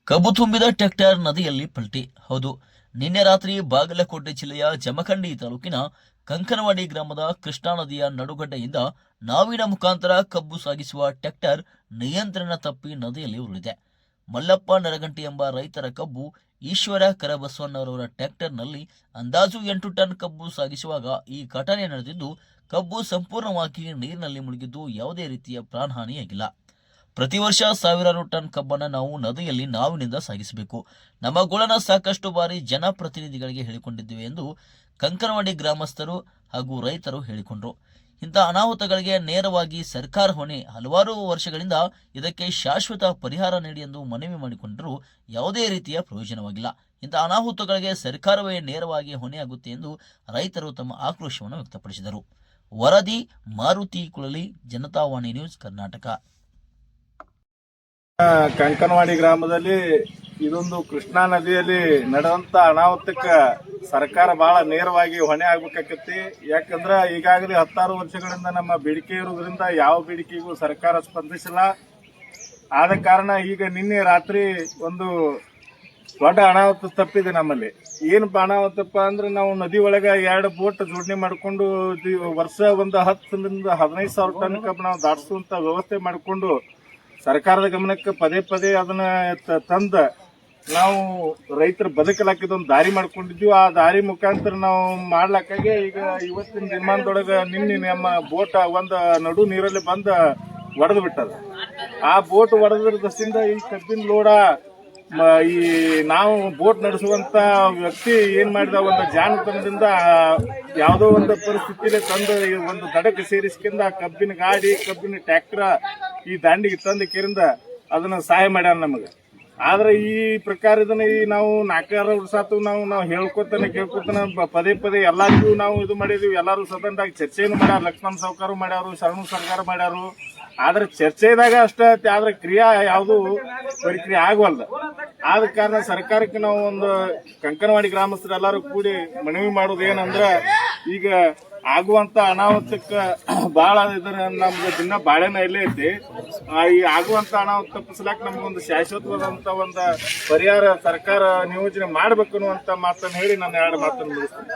ಕಬ್ಬು ತುಂಬಿದ ಟ್ರ್ಯಾಕ್ಟರ್ ನದಿಯಲ್ಲಿ ಪಲ್ಟಿ. ಹೌದು, ನಿನ್ನೆ ರಾತ್ರಿ ಬಾಗಲಕೋಟೆ ಜಿಲ್ಲೆಯ ಜಮಖಂಡಿ ತಾಲೂಕಿನ ಕಂಕನವಾಡಿ ಗ್ರಾಮದ ಕೃಷ್ಣಾ ನದಿಯ ನಡುಗಡ್ಡೆಯಿಂದ ನಾವಿನ ಮುಖಾಂತರ ಕಬ್ಬು ಸಾಗಿಸುವ ಟ್ರ್ಯಾಕ್ಟರ್ ನಿಯಂತ್ರಣ ತಪ್ಪಿ ನದಿಯಲ್ಲಿ ಉರುಳಿದೆ. ಮಲ್ಲಪ್ಪ ನರಗಂಟಿ ಎಂಬ ರೈತರ ಕಬ್ಬು ಈಶ್ವರ ಕರಬಸವಣ್ಣರವರ ಟ್ರ್ಯಾಕ್ಟರ್ನಲ್ಲಿ ಅಂದಾಜು 8 ಟನ್ ಕಬ್ಬು ಸಾಗಿಸುವಾಗ ಈ ಘಟನೆ ನಡೆದಿದ್ದು, ಕಬ್ಬು ಸಂಪೂರ್ಣವಾಗಿ ನೀರಿನಲ್ಲಿ ಮುಳುಗಿದ್ದು ಯಾವುದೇ ರೀತಿಯ ಪ್ರಾಣಹಾನಿಯಾಗಿಲ್ಲ. ಪ್ರತಿ ವರ್ಷ ಸಾವಿರಾರು ಟನ್ ಕಬ್ಬನ್ನು ನಾವು ನದಿಯಲ್ಲಿ ನಾವಿನಿಂದ ಸಾಗಿಸಬೇಕು. ನಮ್ಮ ಗೋಳನ ಸಾಕಷ್ಟು ಬಾರಿ ಜನಪ್ರತಿನಿಧಿಗಳಿಗೆ ಹೇಳಿಕೊಂಡಿದ್ದೇವೆ ಎಂದು ಕಂಕನವಾಡಿ ಗ್ರಾಮಸ್ಥರು ಹಾಗೂ ರೈತರು ಹೇಳಿಕೊಂಡರು. ಇಂಥ ಅನಾಹುತಗಳಿಗೆ ನೇರವಾಗಿ ಸರ್ಕಾರ ಹೊಣೆ. ಹಲವಾರು ವರ್ಷಗಳಿಂದ ಇದಕ್ಕೆ ಶಾಶ್ವತ ಪರಿಹಾರ ನೀಡಿ ಎಂದು ಮನವಿ ಮಾಡಿಕೊಂಡರೂ ಯಾವುದೇ ರೀತಿಯ ಪ್ರಯೋಜನವಾಗಿಲ್ಲ. ಇಂಥ ಅನಾಹುತಗಳಿಗೆ ಸರ್ಕಾರವೇ ನೇರವಾಗಿ ಹೊಣೆಯಾಗುತ್ತೆ ಎಂದು ರೈತರು ತಮ್ಮ ಆಕ್ರೋಶವನ್ನು ವ್ಯಕ್ತಪಡಿಸಿದರು. ವರದಿ ಮಾರುತಿ ಕುಳಲಿ, ಜನತಾವಾಣಿ ನ್ಯೂಸ್, ಕರ್ನಾಟಕ. ಕಂಕನವಾಡಿ ಗ್ರಾಮದಲ್ಲಿ ಇದೊಂದು ಕೃಷ್ಣಾ ನದಿಯಲ್ಲಿ ನಡೆದಂತ ಅನಾಹುತಕ್ಕೆ ಸರ್ಕಾರ ಬಹಳ ನೇರವಾಗಿ ಹೊಣೆ ಆಗ್ಬೇಕಾಕತಿ. ಯಾಕಂದ್ರ ಈಗಾಗಲೇ 10 ವರ್ಷಗಳಿಂದ ನಮ್ಮ ಬೇಡಿಕೆ ಇರುವುದರಿಂದ ಯಾವ ಬೇಡಿಕೆಗೂ ಸರ್ಕಾರ ಸ್ಪಂದಿಸಿಲ್ಲ. ಆದ ಕಾರಣ ಈಗ ನಿನ್ನೆ ರಾತ್ರಿ ಒಂದು ದೊಡ್ಡ ಅನಾಹುತ ತಪ್ಪಿದೆ ನಮ್ಮಲ್ಲಿ. ಏನಪ್ಪ ಅನಾಹುತಪ್ಪ ಅಂದ್ರೆ, ನಾವು ನದಿ ಒಳಗ 2 ಬೋಟ್ ಜೋಡಣೆ ಮಾಡಿಕೊಂಡು ವರ್ಷ ಒಂದು 10ರಿಂದ 15 ಸಾವಿರ ಟನ್ ಕಬ್ಬು ನಾವು ದಾಟಿಸುವಂತ ವ್ಯವಸ್ಥೆ ಮಾಡಿಕೊಂಡು ಸರ್ಕಾರದ ಗಮನಕ್ಕೆ ಪದೇ ಪದೇ ಅದನ್ನ ತಂದ ನಾವು ರೈತರ ಬದುಕಲಾಕಿದೊಂದು ದಾರಿ ಮಾಡ್ಕೊಂಡಿದ್ವಿ. ಆ ದಾರಿ ಮುಖಾಂತರ ನಾವು ಮಾಡ್ಲಕ್ಕಾಗಿ ಈಗ ಇವತ್ತಿನ ದಿನಮಾನದೊಳಗ ನಿನ್ನೆ ನಮ್ಮ ಬೋಟ್ ಒಂದು ನಡು ನೀರಲ್ಲಿ ಬಂದ ಒಡೆದು ಬಿಟ್ಟದ. ಆ ಬೋಟ್ ಒಡೆದ್ರ ದೃಷ್ಟಿಯಿಂದ ಈ ಕಬ್ಬಿನ ಲೋಡ ಈ ನಾವು ಬೋಟ್ ನಡೆಸುವಂತ ವ್ಯಕ್ತಿ ಏನ್ ಮಾಡಿದ, ಒಂದು ಜಾಣತನದಿಂದ ಯಾವುದೋ ಒಂದು ಪರಿಸ್ಥಿತಿಯಲ್ಲಿ ತಂದು ಒಂದು ದಡಕ್ಕೆ ಸೇರಿಸ್ಕಿಂದ ಕಬ್ಬಿನ ಗಾಡಿ, ಕಬ್ಬಿನ ಟ್ರ್ಯಾಕ್ಟರ್ ಈ ದಾಂಡಿಗೆ ತಂದು ಕೇರಿಂದ ಅದನ್ನ ಸಹಾಯ ಮಾಡ್ಯಾರ ನಮಗೆ. ಆದ್ರೆ ಈ ಪ್ರಕಾರ ಇದನ್ನ ನಾವು 4 ವರ್ಷ ಆತು ನಾವು ಹೇಳ್ಕೊತಾನೆ ಕೇಳ್ಕೊತಾನೆ ಪದೇ ಪದೇ ಎಲ್ಲರಿಗೂ ನಾವು ಇದು ಮಾಡಿದೀವಿ. ಎಲ್ಲಾರು ಸದನದಾಗ ಚರ್ಚೆಯನ್ನು ಮಾಡ್ಯಾರ. ಲಕ್ಷ್ಮಣ್ ಸಾವ್ಕಾರ ಮಾಡ್ಯಾರು, ಶರಣು ಸರ್ಕಾರ ಮಾಡ್ಯಾರು. ಆದ್ರೆ ಚರ್ಚೆದಾಗ ಅಷ್ಟೇ, ಆದ್ರೆ ಕ್ರಿಯಾ ಯಾವುದು ಪರಿಕ್ರಿಯೆ ಆಗವಲ್ದ. ಆದ ಕಾರಣ ಸರ್ಕಾರಕ್ಕೆ ನಾವು ಒಂದು ಕಂಕನವಾಡಿ ಗ್ರಾಮಸ್ಥರು ಎಲ್ಲರೂ ಕೂಡಿ ಮನವಿ ಮಾಡೋದು ಏನಂದ್ರ, ಈಗ ಆಗುವಂತ ಅನಾಹುತಕ್ಕೆ ಬಹಳ ಇದರ ನಮ್ಗೆ ದಿನ ಬಾಳೆನ ಇಲ್ಲೇ ಐತಿ. ಈ ಆಗುವಂತ ಅನಾಹುತ ತಪ್ಪಿಸ್ಲಾಕ ನಮ್ಗೊಂದು ಶಾಶ್ವತವಾದಂತ ಒಂದು ಪರಿಹಾರ ಸರ್ಕಾರ ನಿಯೋಜನೆ ಮಾಡ್ಬೇಕು ಅನ್ನುವಂತ ಮಾತನ್ನು ಹೇಳಿ ನಾನು 2 ಮಾತನ್ನು ಮುಗಿಸ್ತೇನೆ.